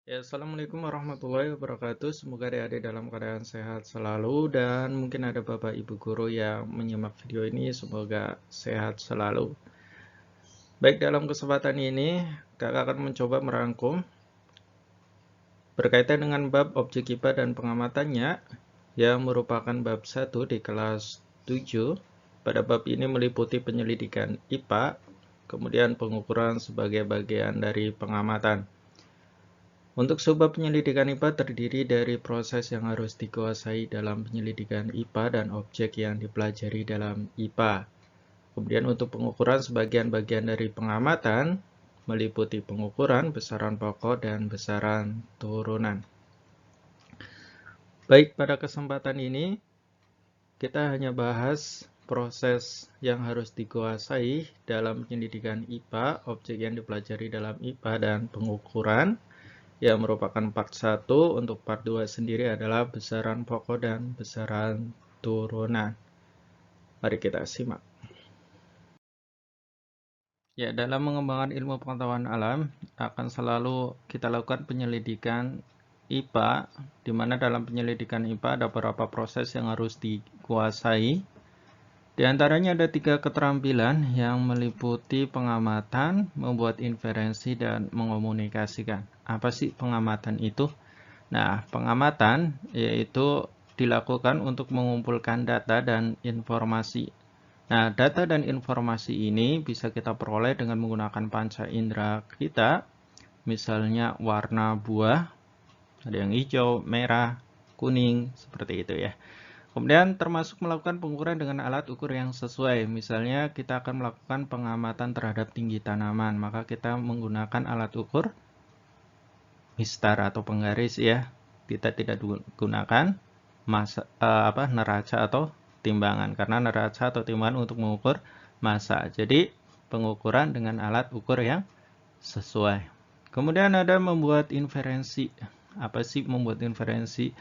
Ya, Assalamualaikum warahmatullahi wabarakatuh. Semoga adik-adik dalam keadaan sehat selalu dan mungkin ada Bapak Ibu guru yang menyimak video ini, semoga sehat selalu. Baik, dalam kesempatan ini Kakak akan mencoba merangkum berkaitan dengan bab objek IPA dan pengamatannya yang merupakan bab 1 di kelas 7. Pada bab ini meliputi penyelidikan IPA, kemudian pengukuran sebagai bagian dari pengamatan. Untuk sebuah penyelidikan IPA terdiri dari proses yang harus dikuasai dalam penyelidikan IPA dan objek yang dipelajari dalam IPA. Kemudian untuk pengukuran sebagian-bagian dari pengamatan meliputi pengukuran besaran pokok dan besaran turunan. Baik, pada kesempatan ini kita hanya bahas proses yang harus dikuasai dalam penyelidikan IPA, objek yang dipelajari dalam IPA, dan pengukuran yang merupakan part 1. Untuk part 2 sendiri adalah besaran pokok dan besaran turunan. Mari kita simak. Ya, dalam mengembangkan ilmu pengetahuan alam akan selalu kita lakukan penyelidikan IPA, di mana dalam penyelidikan IPA ada beberapa proses yang harus dikuasai. Di antaranya ada 3 keterampilan yang meliputi pengamatan, membuat inferensi, dan mengomunikasikan. Apa sih pengamatan itu? Nah, pengamatan yaitu dilakukan untuk mengumpulkan data dan informasi. Nah, data dan informasi ini bisa kita peroleh dengan menggunakan panca indera kita, misalnya warna buah, ada yang hijau, merah, kuning, seperti itu ya. Kemudian termasuk melakukan pengukuran dengan alat ukur yang sesuai. Misalnya kita akan melakukan pengamatan terhadap tinggi tanaman, maka kita menggunakan alat ukur mistar atau penggaris ya. Kita tidak gunakan neraca atau timbangan, karena neraca atau timbangan untuk mengukur massa. Jadi pengukuran dengan alat ukur yang sesuai. Kemudian ada membuat inferensi. Apa sih membuat inferensi?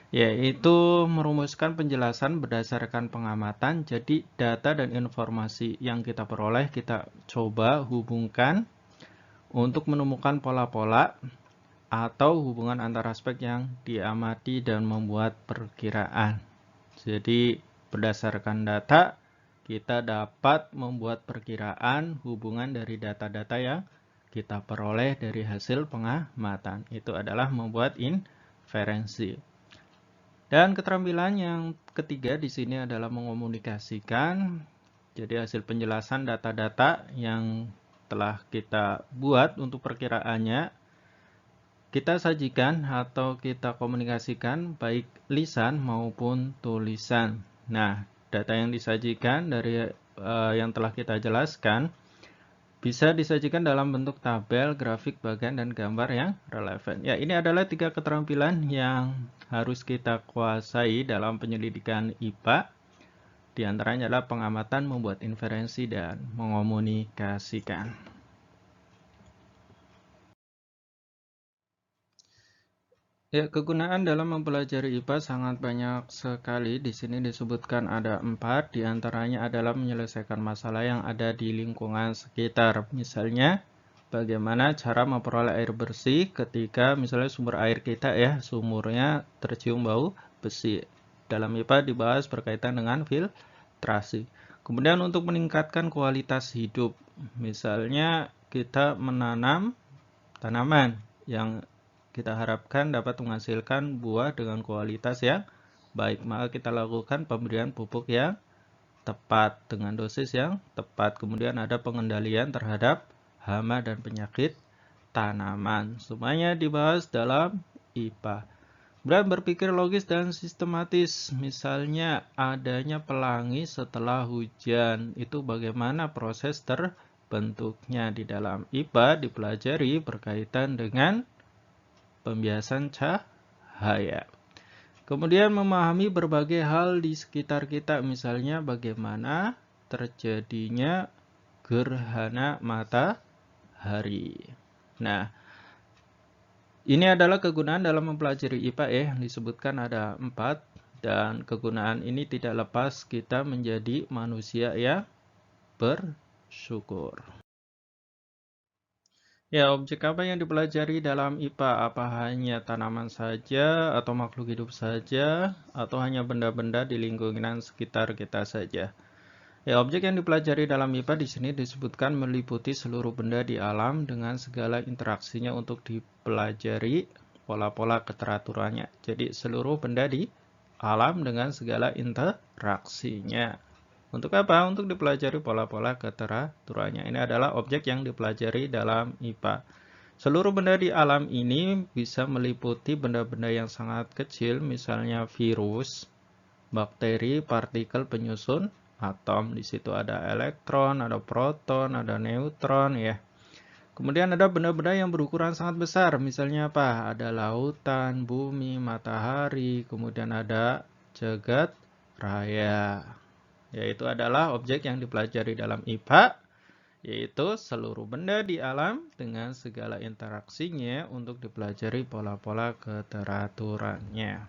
Yaitu merumuskan penjelasan berdasarkan pengamatan. Jadi data dan informasi yang kita peroleh kita coba hubungkan untuk menemukan pola-pola atau hubungan antar aspek yang diamati dan membuat perkiraan. Jadi berdasarkan data kita dapat membuat perkiraan hubungan dari data-data yang kita peroleh dari hasil pengamatan. Itu adalah membuat inferensi. Dan keterampilan yang ketiga di sini adalah mengomunikasikan. Jadi hasil penjelasan data-data yang telah kita buat untuk perkiraannya kita sajikan atau kita komunikasikan baik lisan maupun tulisan. Nah, data yang disajikan dari yang telah kita jelaskan bisa disajikan dalam bentuk tabel, grafik, bagan, dan gambar yang relevan. Ya, ini adalah 3 keterampilan yang harus kita kuasai dalam penyelidikan IPA. Di antaranya adalah pengamatan, membuat inferensi, dan mengomunikasikan. Ya, kegunaan dalam mempelajari IPA sangat banyak sekali. Di sini disebutkan ada 4, di antaranya adalah menyelesaikan masalah yang ada di lingkungan sekitar. Misalnya, bagaimana cara memperoleh air bersih ketika misalnya sumber air kita ya, sumurnya tercium bau besi. Dalam IPA dibahas berkaitan dengan filtrasi. Kemudian untuk meningkatkan kualitas hidup, misalnya kita menanam tanaman yang kita harapkan dapat menghasilkan buah dengan kualitas yang baik, maka kita lakukan pemberian pupuk yang tepat dengan dosis yang tepat. Kemudian ada pengendalian terhadap hama dan penyakit tanaman. Semuanya dibahas dalam IPA. Kemudian berpikir logis dan sistematis. Misalnya adanya pelangi setelah hujan. Itu bagaimana proses terbentuknya. Di dalam IPA dipelajari berkaitan dengan pembiasan cahaya. Kemudian memahami berbagai hal di sekitar kita, misalnya bagaimana terjadinya gerhana matahari. Nah, ini adalah kegunaan dalam mempelajari IPA yang disebutkan ada 4, dan kegunaan ini tidak lepas kita menjadi manusia yang bersyukur. Ya, objek apa yang dipelajari dalam IPA? Apa hanya tanaman saja, atau makhluk hidup saja, atau hanya benda-benda di lingkungan sekitar kita saja? Ya, objek yang dipelajari dalam IPA di sini disebutkan meliputi seluruh benda di alam dengan segala interaksinya untuk dipelajari pola-pola keteraturannya. Jadi, seluruh benda di alam dengan segala interaksinya. Untuk apa? Untuk dipelajari pola-pola keteraturannya. Ini adalah objek yang dipelajari dalam IPA. Seluruh benda di alam ini bisa meliputi benda-benda yang sangat kecil, misalnya virus, bakteri, partikel penyusun atom. Di situ ada elektron, ada proton, ada neutron ya. Kemudian ada benda-benda yang berukuran sangat besar, misalnya apa? Ada lautan, bumi, matahari, kemudian ada jagat raya. Yaitu adalah objek yang dipelajari dalam IPA, yaitu seluruh benda di alam dengan segala interaksinya untuk dipelajari pola-pola keteraturannya.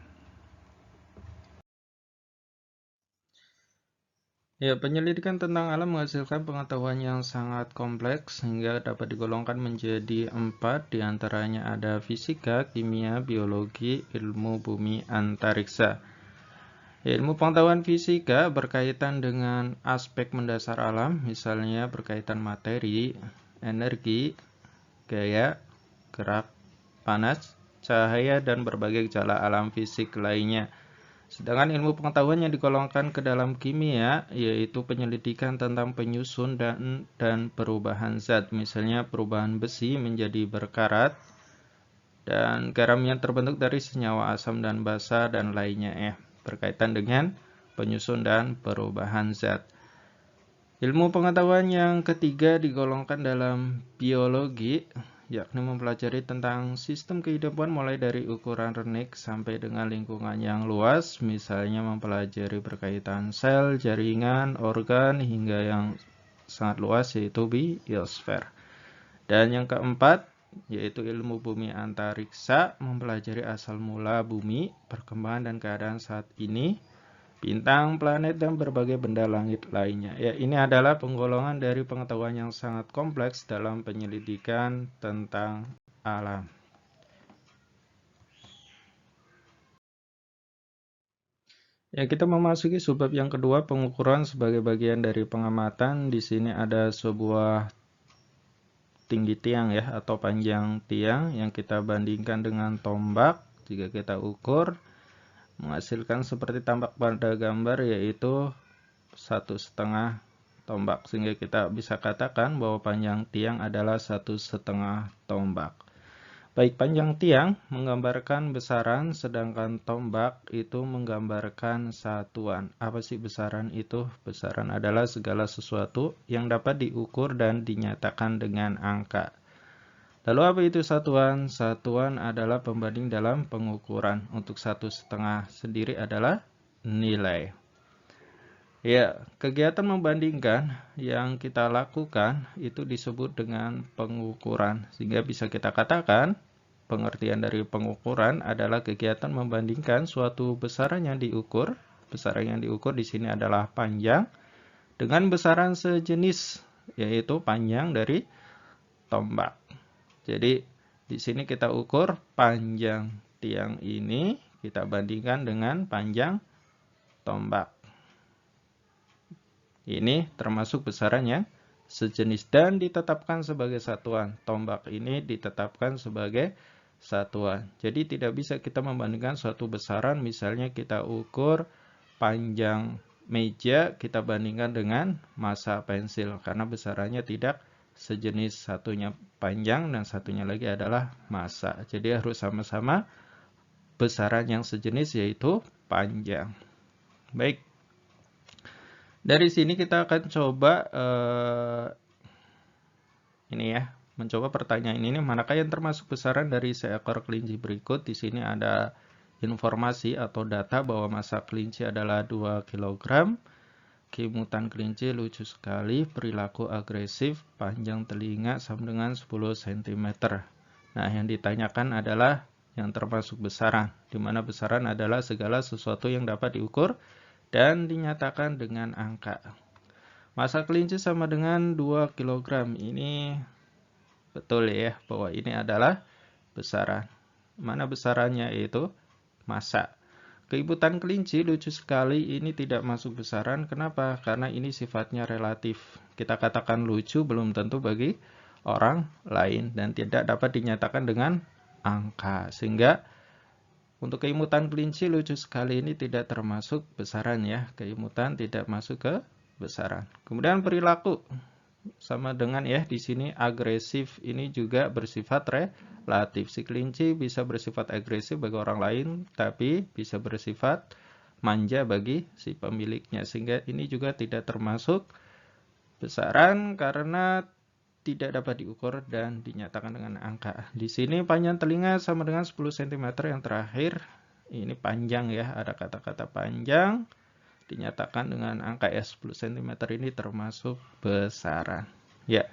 Ya, penyelidikan tentang alam menghasilkan pengetahuan yang sangat kompleks sehingga dapat digolongkan menjadi 4, diantaranya ada fisika, kimia, biologi, ilmu bumi, antariksa. Ilmu pengetahuan fisika berkaitan dengan aspek mendasar alam, misalnya berkaitan materi, energi, gaya, gerak, panas, cahaya, dan berbagai gejala alam fisik lainnya. Sedangkan ilmu pengetahuan yang digolongkan ke dalam kimia, yaitu penyelidikan tentang penyusun dan perubahan zat, misalnya perubahan besi menjadi berkarat, dan garam yang terbentuk dari senyawa asam dan basa, dan lainnya ya, berkaitan dengan penyusun dan perubahan zat. Ilmu pengetahuan yang ketiga digolongkan dalam biologi, yakni mempelajari tentang sistem kehidupan mulai dari ukuran renik sampai dengan lingkungan yang luas, misalnya mempelajari berkaitan sel, jaringan, organ, hingga yang sangat luas yaitu biosfer. Dan yang keempat, yaitu ilmu bumi antariksa, mempelajari asal mula bumi, perkembangan dan keadaan saat ini, bintang, planet, dan berbagai benda langit lainnya. Ya, ini adalah penggolongan dari pengetahuan yang sangat kompleks dalam penyelidikan tentang alam. Ya, kita memasuki subbab yang kedua, pengukuran sebagai bagian dari pengamatan. Di sini ada sebuah tinggi tiang ya, atau panjang tiang yang kita bandingkan dengan tombak. Jika kita ukur, menghasilkan seperti tampak pada gambar, yaitu 1,5 tombak, sehingga kita bisa katakan bahwa panjang tiang adalah 1,5 tombak. Baik, panjang tiang menggambarkan besaran, sedangkan tombak itu menggambarkan satuan. Apa sih besaran itu? Besaran adalah segala sesuatu yang dapat diukur dan dinyatakan dengan angka. Lalu apa itu satuan? Satuan adalah pembanding dalam pengukuran. Untuk 1,5 sendiri adalah nilai. Ya, kegiatan membandingkan yang kita lakukan itu disebut dengan pengukuran. Sehingga bisa kita katakan, pengertian dari pengukuran adalah kegiatan membandingkan suatu besaran yang diukur. Besaran yang diukur di sini adalah panjang dengan besaran sejenis, yaitu panjang dari tombak. Jadi, di sini kita ukur panjang tiang ini, kita bandingkan dengan panjang tombak. Ini termasuk besaran yang sejenis dan ditetapkan sebagai satuan. Tombak ini ditetapkan sebagai satuan. Jadi tidak bisa kita membandingkan suatu besaran, misalnya kita ukur panjang meja, kita bandingkan dengan massa pensil, karena besarannya tidak sejenis, satunya panjang dan satunya lagi adalah massa. Jadi harus sama-sama besaran yang sejenis, yaitu panjang. Baik. Dari sini kita akan coba ini ya, mencoba pertanyaan ini, manakah yang termasuk besaran dari seekor kelinci berikut? Di sini ada informasi atau data bahwa massa kelinci adalah 2 kg, kimutan kelinci lucu sekali, perilaku agresif, panjang telinga sama dengan 10 cm. Nah, yang ditanyakan adalah yang termasuk besaran, di mana besaran adalah segala sesuatu yang dapat diukur dan dinyatakan dengan angka. Massa kelinci sama dengan 2 kg. Ini Betul ya, bahwa ini adalah besaran. Mana besarannya itu? Massa. Keibutan kelinci lucu sekali, ini tidak masuk besaran. Kenapa? Karena ini sifatnya relatif. Kita katakan lucu belum tentu bagi orang lain dan tidak dapat dinyatakan dengan angka. Sehingga untuk keimutan kelinci lucu sekali ini tidak termasuk besaran ya. Keimutan tidak masuk ke besaran. Kemudian perilaku sama dengan ya di sini agresif ini juga bersifat relatif. Si kelinci bisa bersifat agresif bagi orang lain, tapi bisa bersifat manja bagi si pemiliknya. Sehingga ini juga tidak termasuk besaran karena tidak dapat diukur dan dinyatakan dengan angka. Di sini panjang telinga sama dengan 10 cm yang terakhir. Ini panjang ya, ada kata-kata panjang. Dinyatakan dengan angka ya 10 cm ini termasuk besaran. Ya,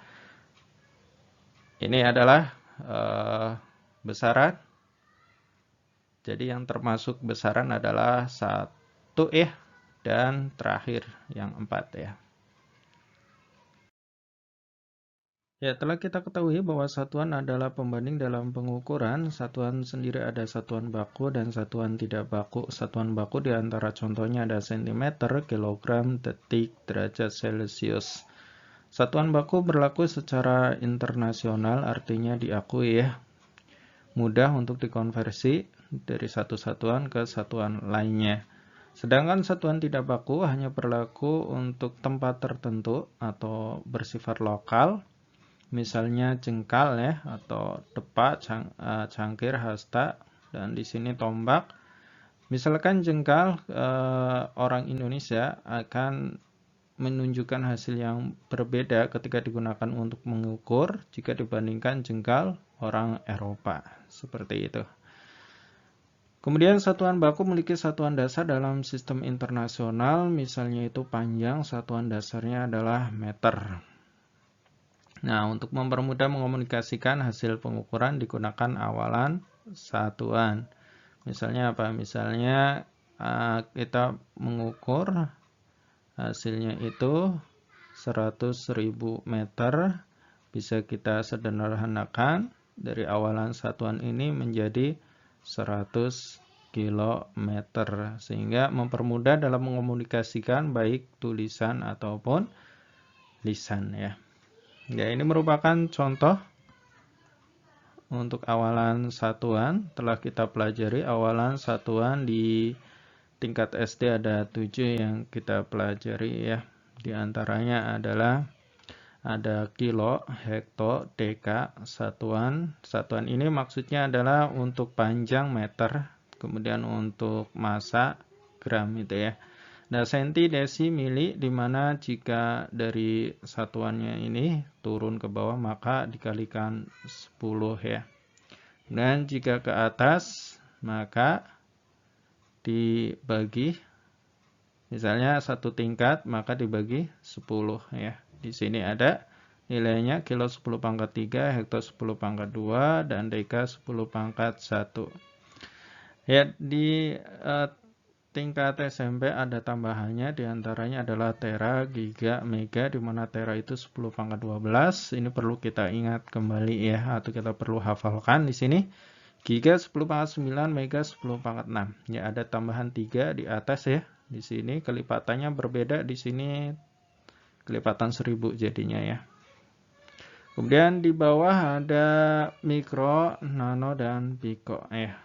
ini adalah besaran. Jadi yang termasuk besaran adalah 1 ya, dan terakhir yang 4 ya. Ya, telah kita ketahui bahwa satuan adalah pembanding dalam pengukuran. Satuan sendiri ada satuan baku dan satuan tidak baku. Satuan baku di antara contohnya ada cm, kilogram, detik, derajat Celcius. Satuan baku berlaku secara internasional, artinya diakui ya. Mudah untuk dikonversi dari satu satuan ke satuan lainnya. Sedangkan satuan tidak baku hanya berlaku untuk tempat tertentu atau bersifat lokal. Misalnya jengkal ya, atau depak, cangkir, hasta, dan di sini tombak. Misalkan jengkal, orang Indonesia akan menunjukkan hasil yang berbeda ketika digunakan untuk mengukur jika dibandingkan jengkal orang Eropa. Seperti itu. Kemudian satuan baku memiliki satuan dasar dalam sistem internasional, misalnya itu panjang, satuan dasarnya adalah meter. Nah, untuk mempermudah mengomunikasikan hasil pengukuran digunakan awalan satuan. Misalnya apa? Misalnya kita mengukur hasilnya itu 100.000 meter. Bisa kita sederhanakan dari awalan satuan ini menjadi 100 kilometer. Sehingga mempermudah dalam mengomunikasikan baik tulisan ataupun lisan ya. Ya, ini merupakan contoh untuk awalan satuan. Telah kita pelajari awalan satuan di tingkat SD ada 7 yang kita pelajari ya. Di antaranya adalah ada kilo, hekto, deka, satuan. Satuan ini maksudnya adalah untuk panjang meter, kemudian untuk massa gram itu ya. Nah, senti, desi, mili, dimana jika dari satuannya ini turun ke bawah maka dikalikan 10 ya. Dan jika ke atas maka dibagi, misalnya satu tingkat maka dibagi 10 ya. Di sini ada nilainya kilo 10 pangkat 3, hekto 10 pangkat 2, dan deka 10 pangkat 1. Ya, di tingkat SMP ada tambahannya, diantaranya adalah tera, giga, mega, di mana tera itu 10 pangkat 12. Ini perlu kita ingat kembali ya, atau kita perlu hafalkan di sini. Giga 10 pangkat 9, mega 10 pangkat 6. Ya, ada tambahan 3 di atas ya. Di sini kelipatannya berbeda, di sini kelipatan 1000 jadinya ya. Kemudian di bawah ada mikro, nano, dan piko ya.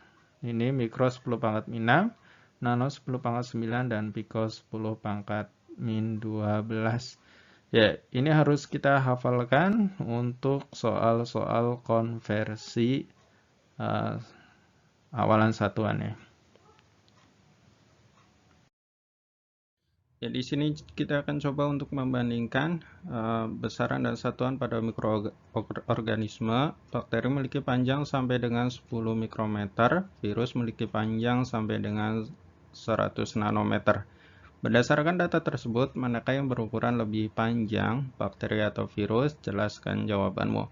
Ini mikro 10 pangkat 6. Nano 10 pangkat 9 dan piko 10 pangkat min 12. Ya, ini harus kita hafalkan untuk soal-soal konversi awalan satuan ya. Ya, di sini kita akan coba untuk membandingkan besaran dan satuan pada mikroorganisme. Bakteri memiliki panjang sampai dengan 10 mikrometer, virus memiliki panjang sampai dengan 100 nanometer. Berdasarkan data tersebut, manakah yang berukuran lebih panjang, bakteri atau virus? Jelaskan jawabanmu.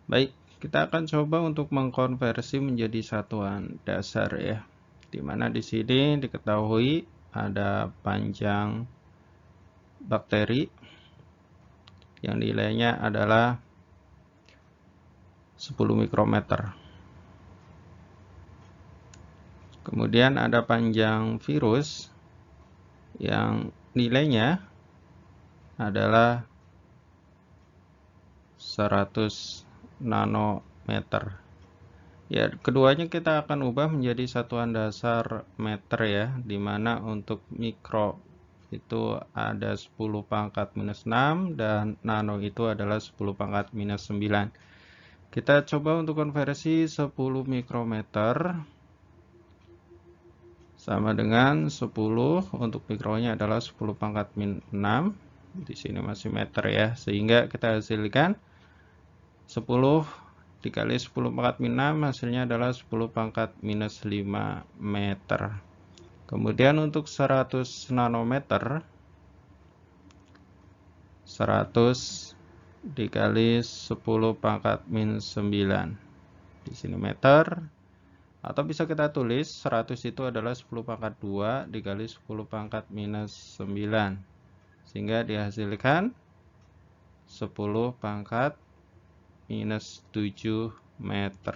Baik, kita akan coba untuk mengkonversi menjadi satuan dasar ya. Dimana di sini diketahui ada panjang bakteri yang nilainya adalah 10 mikrometer. Kemudian ada panjang virus yang nilainya adalah 100 nanometer. Ya, keduanya kita akan ubah menjadi satuan dasar meter ya, dimana untuk mikro itu ada 10 pangkat minus 6 dan nano itu adalah 10 pangkat minus 9. Kita coba untuk konversi 10 mikrometer sama dengan 10, untuk mikronya adalah 10 pangkat min 6. Di sini masih meter ya, sehingga kita hasilkan 10 dikali 10 pangkat min 6 hasilnya adalah 10 pangkat minus 5 meter. Kemudian untuk 100 nanometer, 100 dikali 10 pangkat min 9. Di sini meter, atau bisa kita tulis 100 itu adalah 10 pangkat 2 dikali 10 pangkat minus 9. Sehingga dihasilkan 10 pangkat minus 7 meter.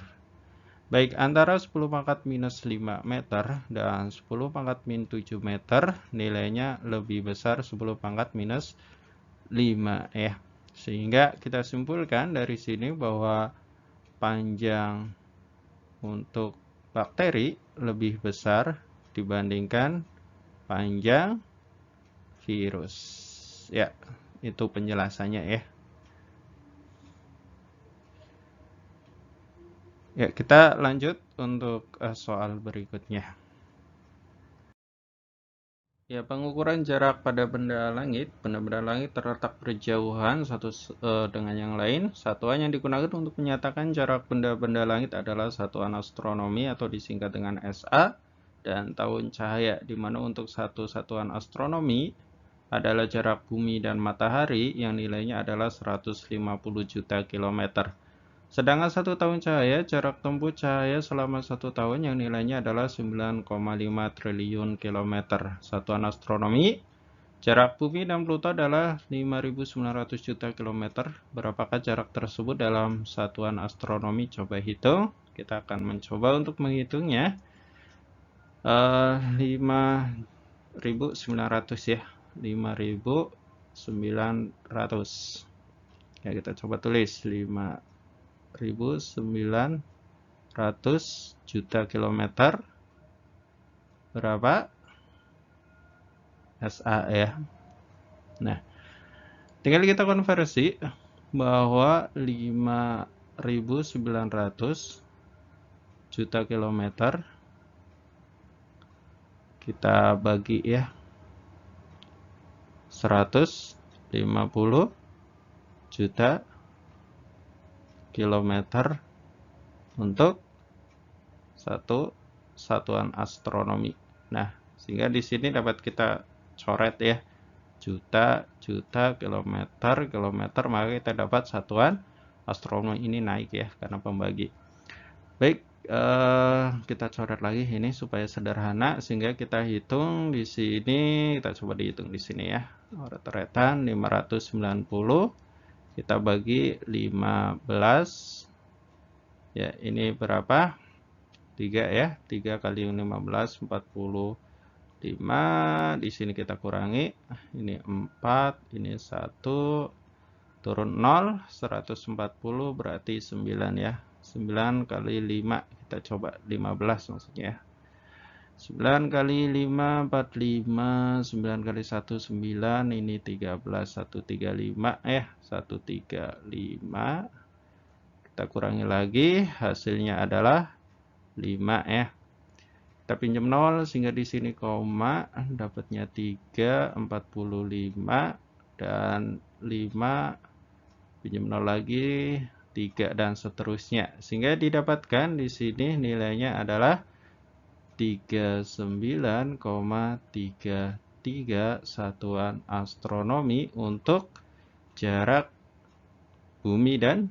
Baik, antara 10 pangkat minus 5 meter dan 10 pangkat min 7 meter, nilainya lebih besar 10 pangkat minus 5 ya. Sehingga kita simpulkan dari sini bahwa panjang untuk bakteri lebih besar dibandingkan panjang virus. Ya, itu penjelasannya ya. Ya, kita lanjut untuk soal berikutnya. Ya, pengukuran jarak pada benda langit. Benda-benda langit terletak berjauhan satu dengan yang lain. Satuan yang digunakan untuk menyatakan jarak benda-benda langit adalah satuan astronomi atau disingkat dengan SA dan tahun cahaya, di mana untuk satu satuan astronomi adalah jarak bumi dan matahari yang nilainya adalah 150 juta kilometer. Sedangkan 1 tahun cahaya, jarak tempuh cahaya selama 1 tahun yang nilainya adalah 9,5 triliun kilometer. Satuan astronomi, jarak bumi dan Pluto adalah 5.900 juta kilometer. Berapakah jarak tersebut dalam satuan astronomi? Coba hitung. Kita akan mencoba untuk menghitungnya. 5.900 ya. 5.900. Ya, kita coba tulis 5.900 juta kilometer berapa? SA ya. Nah, tinggal kita konversi bahwa 5.900 juta kilometer kita bagi ya 150 juta kilometer untuk satu satuan astronomi. Nah, sehingga di sini dapat kita coret ya, juta, kilometer, maka kita dapat satuan astronomi ini naik ya, karena pembagi. Baik, kita coret lagi ini supaya sederhana, sehingga kita hitung di sini, kita coba dihitung di sini ya, coretan 590, kita bagi 15, ya ini berapa? 3 ya, 3 kali 15, 45. Di sini kita kurangi, ini 4, ini 1, turun 0, 140 berarti 9 ya. 9 kali 5, kita coba 15 maksudnya. 9 kali 5, 45, 9 kali 1, 9, ini 13, 135 ya, 135. Kita kurangi lagi, hasilnya adalah 5 ya. Kita pinjam 0 sehingga di sini koma, dapatnya 3, 45 dan 5, pinjam 0 lagi 3 dan seterusnya. Sehingga didapatkan di sini nilainya adalah 39,33 satuan astronomi untuk jarak bumi dan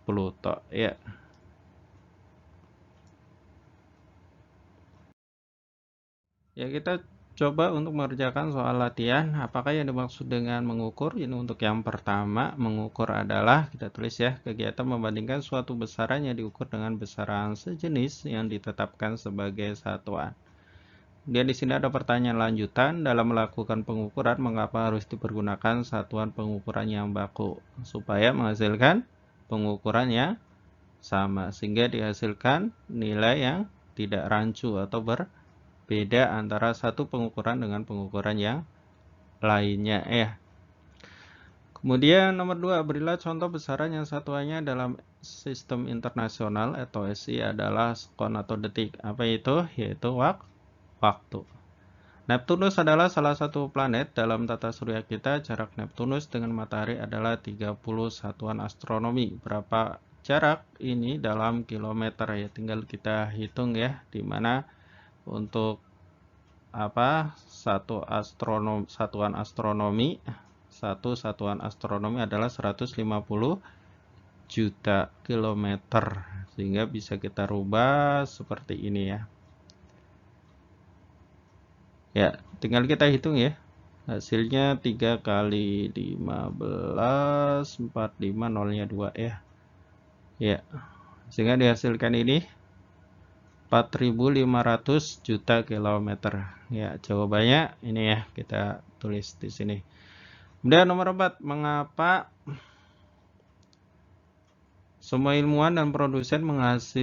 Pluto ya. Ya, kita coba untuk mengerjakan soal latihan. Apakah yang dimaksud dengan mengukur? Ini untuk yang pertama, mengukur adalah, kita tulis ya, kegiatan membandingkan suatu besaran yang diukur dengan besaran sejenis yang ditetapkan sebagai satuan. Kemudian di sini ada pertanyaan lanjutan, dalam melakukan pengukuran, mengapa harus dipergunakan satuan pengukuran yang baku? Supaya menghasilkan pengukuran yang sama, sehingga dihasilkan nilai yang tidak rancu atau berbeda antara satu pengukuran dengan pengukuran yang lainnya ya. Kemudian nomor 2, berilah contoh besaran yang satuannya dalam sistem internasional atau SI adalah sekon atau detik. Apa itu? Yaitu waktu. Neptunus adalah salah satu planet dalam tata surya kita. Jarak Neptunus dengan matahari adalah 30 satuan astronomi. Berapa jarak ini dalam kilometer ya? Tinggal kita hitung ya, dimana untuk satu satuan astronomi adalah 150 juta kilometer, sehingga bisa kita rubah seperti ini ya. Ya, tinggal kita hitung ya. Hasilnya 3 kali 15, 45, nolnya 2 ya. Ya, sehingga dihasilkan ini 4.500 juta kilometer. Ya, jawabannya ini ya, kita tulis di sini. Kemudian nomor 4, mengapa semua ilmuwan dan produsen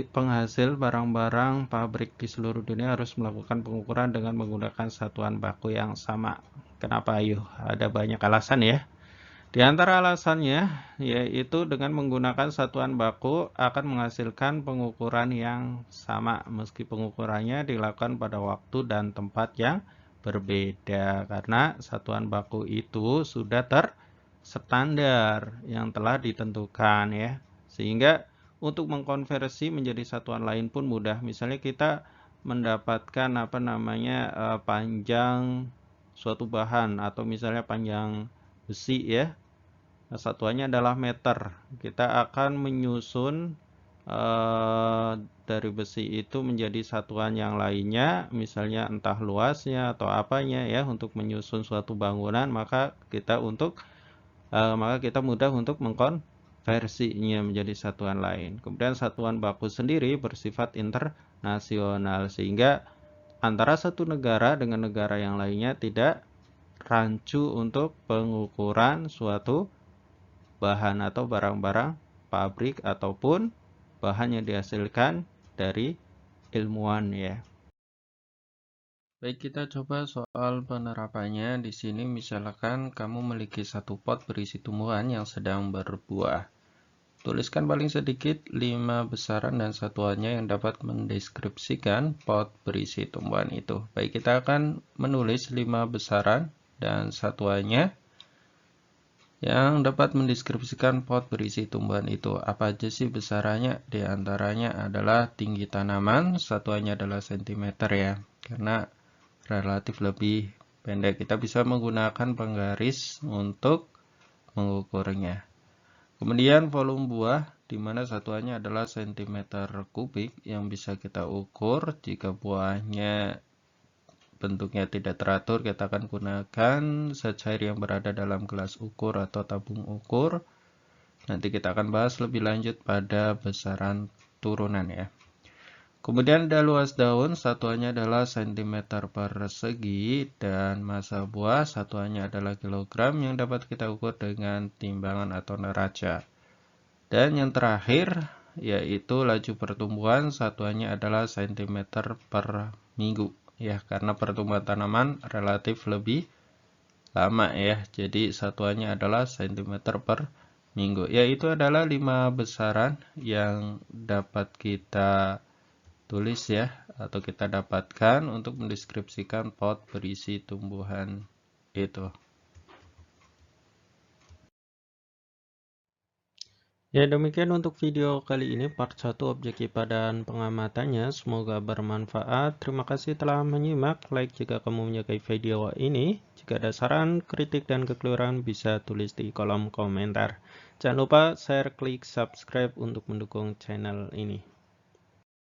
penghasil barang-barang pabrik di seluruh dunia harus melakukan pengukuran dengan menggunakan satuan baku yang sama? Kenapa? Ayo, ada banyak alasan ya. Di antara alasannya, yaitu dengan menggunakan satuan baku akan menghasilkan pengukuran yang sama, meski pengukurannya dilakukan pada waktu dan tempat yang berbeda, karena satuan baku itu sudah terstandar yang telah ditentukan ya. Sehingga untuk mengkonversi menjadi satuan lain pun mudah. Misalnya kita mendapatkan panjang suatu bahan, atau misalnya panjang besi ya. Satuannya adalah meter. Kita akan menyusun dari besi itu menjadi satuan yang lainnya, misalnya entah luasnya atau apanya ya, untuk menyusun suatu bangunan, maka kita mudah untuk mengkonversinya menjadi satuan lain. Kemudian satuan baku sendiri bersifat internasional, sehingga antara satu negara dengan negara yang lainnya tidak rancu untuk pengukuran suatu bahan atau barang-barang pabrik ataupun bahan yang dihasilkan dari ilmuwan ya. Baik, kita coba soal penerapannya. Di sini misalkan kamu memiliki satu pot berisi tumbuhan yang sedang berbuah. Tuliskan paling sedikit 5 besaran dan satuannya yang dapat mendeskripsikan pot berisi tumbuhan itu. Baik, kita akan menulis 5 besaran dan satuannya yang dapat mendeskripsikan pot berisi tumbuhan itu. Apa aja sih besarannya? Di antaranya adalah tinggi tanaman, satuannya adalah cm ya, karena relatif lebih pendek. Kita bisa menggunakan penggaris untuk mengukurnya. Kemudian volume buah, di mana satuannya adalah cm kubik yang bisa kita ukur. Jika buahnya bentuknya tidak teratur, kita akan gunakan zat cair yang berada dalam gelas ukur atau tabung ukur. Nanti kita akan bahas lebih lanjut pada besaran turunan ya. Kemudian ada luas daun, satuannya adalah cm persegi, dan massa buah satuannya adalah kilogram yang dapat kita ukur dengan timbangan atau neraca. Dan yang terakhir yaitu laju pertumbuhan, satuannya adalah cm per minggu ya, karena pertumbuhan tanaman relatif lebih lama ya. Jadi satuannya adalah cm per minggu. Ya, itu adalah 5 besaran yang dapat kita tulis ya, atau kita dapatkan untuk mendeskripsikan pot berisi tumbuhan itu. Ya, demikian untuk video kali ini part 1 objek IPA dan pengamatannya. Semoga bermanfaat. Terima kasih telah menyimak. Like jika kamu menyukai video ini. Jika ada saran, kritik, dan kekeliruan bisa tulis di kolom komentar. Jangan lupa share, klik subscribe untuk mendukung channel ini.